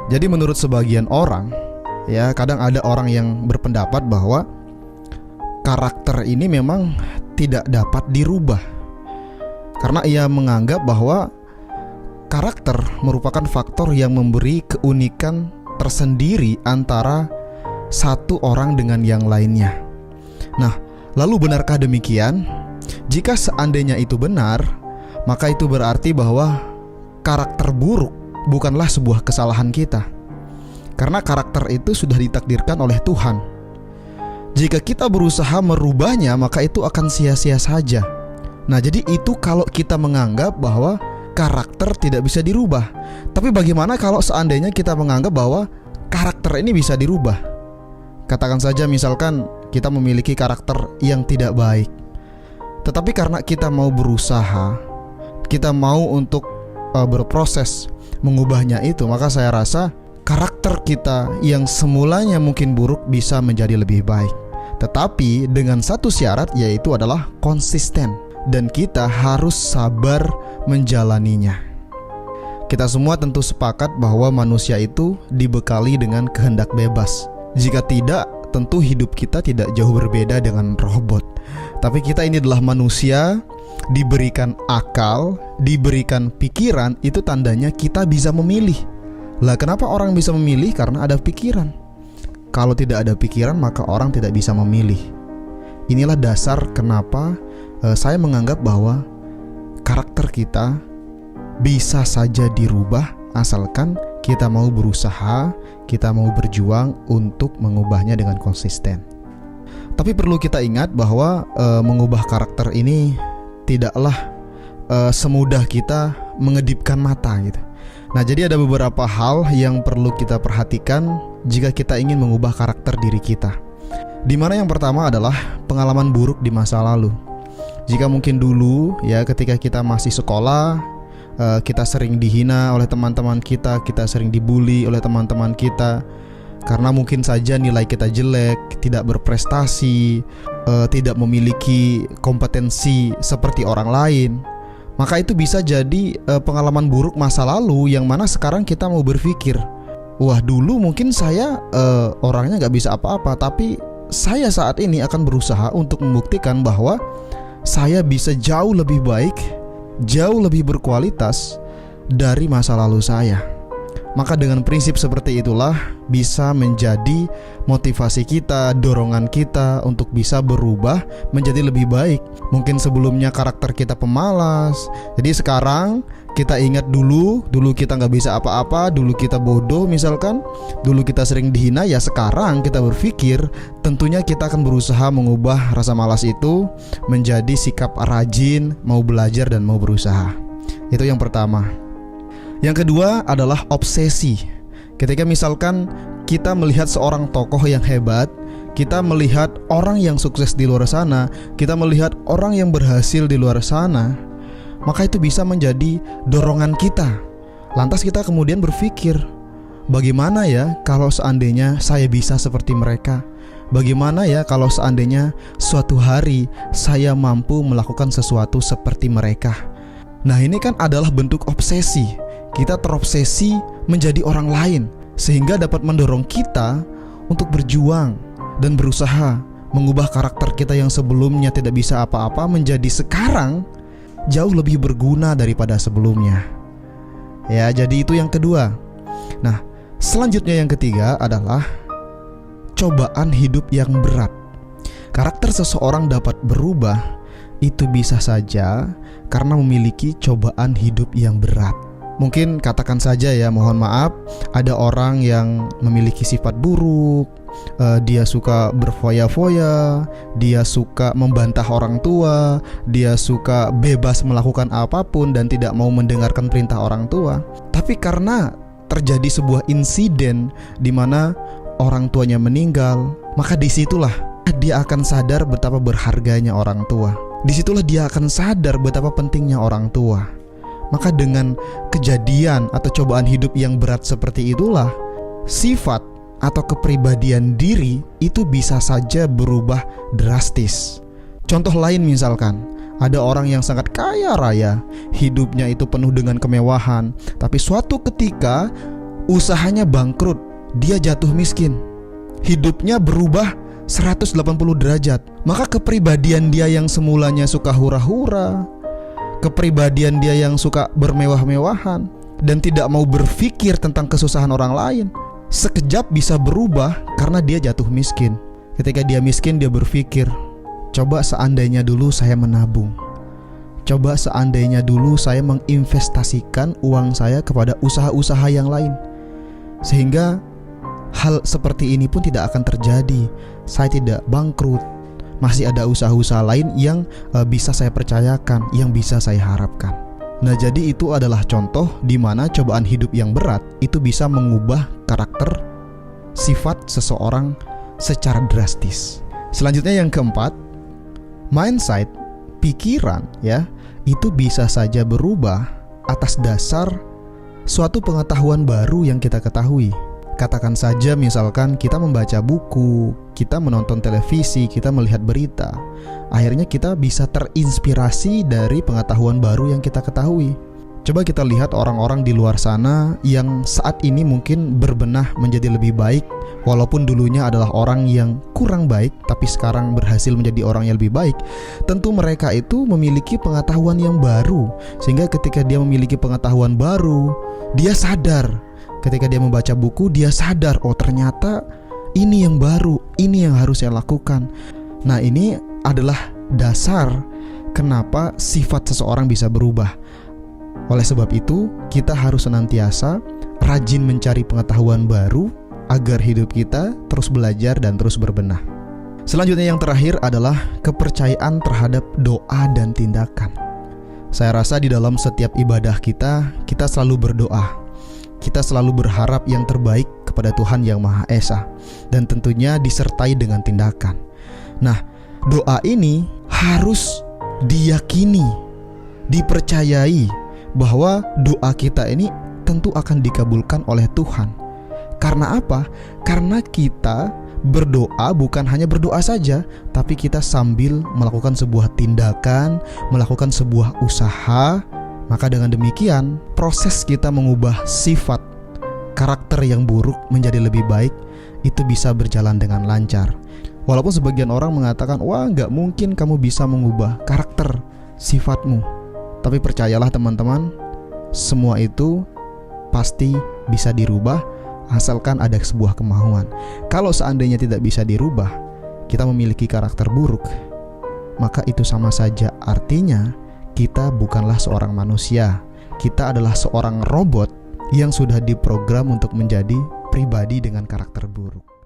Jadi menurut sebagian orang, ya kadang ada orang yang berpendapat bahwa karakter ini memang tidak dapat dirubah, karena ia menganggap bahwa karakter merupakan faktor yang memberi keunikan tersendiri antara satu orang dengan yang lainnya. Nah, lalu benarkah demikian? Jika seandainya itu benar, maka itu berarti bahwa karakter buruk bukanlah sebuah kesalahan kita, karena karakter itu sudah ditakdirkan oleh Tuhan. Jika kita berusaha merubahnya, maka itu akan sia-sia saja. Nah, jadi itu kalau kita menganggap bahwa karakter tidak bisa dirubah. Tapi bagaimana kalau seandainya kita menganggap bahwa karakter ini bisa dirubah? Katakan saja misalkan kita memiliki karakter yang tidak baik, tetapi karena kita mau berusaha, kita mau untuk berproses mengubahnya itu, maka saya rasa karakter kita yang semulanya mungkin buruk bisa menjadi lebih baik. Tetapi dengan satu syarat, yaitu adalah konsisten, dan kita harus sabar menjalaninya. Kita semua tentu sepakat bahwa manusia itu dibekali dengan kehendak bebas. Jika tidak, tentu hidup kita tidak jauh berbeda dengan robot. Tapi kita ini adalah manusia, diberikan akal, diberikan pikiran, itu tandanya kita bisa memilih. Lah, kenapa orang bisa memilih? Karena ada pikiran. Kalau tidak ada pikiran, maka orang tidak bisa memilih. Inilah dasar kenapa saya menganggap bahwa karakter kita bisa saja dirubah, asalkan kita mau berusaha, kita mau berjuang untuk mengubahnya dengan konsisten. Tapi perlu kita ingat bahwa mengubah karakter ini tidaklah semudah kita mengedipkan mata gitu. Nah, jadi ada beberapa hal yang perlu kita perhatikan jika kita ingin mengubah karakter diri kita. Dimana yang pertama adalah pengalaman buruk di masa lalu. Jika mungkin dulu ya ketika kita masih sekolah, kita sering dihina oleh teman-teman kita sering dibully oleh teman-teman kita, karena mungkin saja nilai kita jelek, tidak berprestasi, tidak memiliki kompetensi seperti orang lain. Maka itu bisa jadi pengalaman buruk masa lalu yang mana sekarang kita mau berpikir, wah dulu mungkin saya orangnya gak bisa apa-apa, tapi saya saat ini akan berusaha untuk membuktikan bahwa saya bisa jauh lebih baik, jauh lebih berkualitas dari masa lalu saya. Maka dengan prinsip seperti itulah bisa menjadi motivasi kita, dorongan kita untuk bisa berubah menjadi lebih baik. Mungkin sebelumnya karakter kita pemalas, jadi sekarang kita ingat dulu kita gak bisa apa-apa, dulu kita bodoh misalkan, dulu kita sering dihina. Ya sekarang kita berpikir, tentunya kita akan berusaha mengubah rasa malas itu menjadi sikap rajin, mau belajar dan mau berusaha. Itu yang pertama. Yang kedua adalah obsesi. Ketika misalkan kita melihat seorang tokoh yang hebat, kita melihat orang yang sukses di luar sana, kita melihat orang yang berhasil di luar sana, maka itu bisa menjadi dorongan kita. Lantas kita kemudian berpikir, bagaimana ya kalau seandainya saya bisa seperti mereka? Bagaimana ya kalau seandainya suatu hari saya mampu melakukan sesuatu seperti mereka? Nah, ini kan adalah bentuk obsesi. Kita terobsesi menjadi orang lain, sehingga dapat mendorong kita untuk berjuang dan berusaha mengubah karakter kita yang sebelumnya tidak bisa apa-apa menjadi sekarang jauh lebih berguna daripada sebelumnya. Ya, jadi itu yang kedua. Nah, selanjutnya yang ketiga adalah cobaan hidup yang berat. Karakter seseorang dapat berubah itu bisa saja karena memiliki cobaan hidup yang berat. Mungkin katakan saja ya, mohon maaf, ada orang yang memiliki sifat buruk, dia suka berfoya-foya, dia suka membantah orang tua, dia suka bebas melakukan apapun dan tidak mau mendengarkan perintah orang tua. Tapi karena terjadi sebuah insiden di mana orang tuanya meninggal, maka disitulah dia akan sadar betapa berharganya orang tua. Disitulah dia akan sadar betapa pentingnya orang tua. Maka dengan kejadian atau cobaan hidup yang berat seperti itulah, sifat atau kepribadian diri itu bisa saja berubah drastis. Contoh lain misalkan, ada orang yang sangat kaya raya, hidupnya itu penuh dengan kemewahan, tapi suatu ketika usahanya bangkrut, dia jatuh miskin, hidupnya berubah 180 derajat. Maka kepribadian dia yang semulanya suka hura-hura, kepribadian dia yang suka bermewah-mewahan dan tidak mau berpikir tentang kesusahan orang lain, sekejap bisa berubah karena dia jatuh miskin. Ketika dia miskin, dia berpikir, coba seandainya dulu saya menabung, coba seandainya dulu saya menginvestasikan uang saya kepada usaha-usaha yang lain, sehingga hal seperti ini pun tidak akan terjadi. Saya tidak bangkrut, masih ada usaha-usaha lain yang bisa saya percayakan, yang bisa saya harapkan. Nah, jadi itu adalah contoh di mana cobaan hidup yang berat itu bisa mengubah karakter, sifat seseorang secara drastis. Selanjutnya yang keempat, mindset, pikiran ya, itu bisa saja berubah atas dasar suatu pengetahuan baru yang kita ketahui. Katakan saja misalkan kita membaca buku, kita menonton televisi, kita melihat berita. Akhirnya kita bisa terinspirasi dari pengetahuan baru yang kita ketahui. Coba kita lihat orang-orang di luar sana yang saat ini mungkin berbenah menjadi lebih baik, walaupun dulunya adalah orang yang kurang baik, tapi sekarang berhasil menjadi orang yang lebih baik. Tentu mereka itu memiliki pengetahuan yang baru, sehingga ketika dia memiliki pengetahuan baru, dia sadar. Ketika dia membaca buku, dia sadar, oh ternyata ini yang baru, ini yang harus saya lakukan. Nah, ini adalah dasar kenapa sifat seseorang bisa berubah. Oleh sebab itu, kita harus senantiasa rajin mencari pengetahuan baru agar hidup kita terus belajar dan terus berbenah. Selanjutnya yang terakhir adalah kepercayaan terhadap doa dan tindakan. Saya rasa di dalam setiap ibadah kita selalu berdoa. Kita selalu berharap yang terbaik kepada Tuhan Yang Maha Esa, dan tentunya disertai dengan tindakan. Nah, doa ini harus diyakini, dipercayai bahwa doa kita ini tentu akan dikabulkan oleh Tuhan. Karena apa? Karena kita berdoa bukan hanya berdoa saja, tapi kita sambil melakukan sebuah tindakan, melakukan sebuah usaha. Maka dengan demikian, proses kita mengubah sifat karakter yang buruk menjadi lebih baik itu bisa berjalan dengan lancar. Walaupun sebagian orang mengatakan, wah gak mungkin kamu bisa mengubah karakter sifatmu. Tapi percayalah teman-teman, semua itu pasti bisa dirubah asalkan ada sebuah kemauan. Kalau seandainya tidak bisa dirubah, kita memiliki karakter buruk, maka itu sama saja artinya kita bukanlah seorang manusia. Kita adalah seorang robot yang sudah diprogram untuk menjadi pribadi dengan karakter buruk.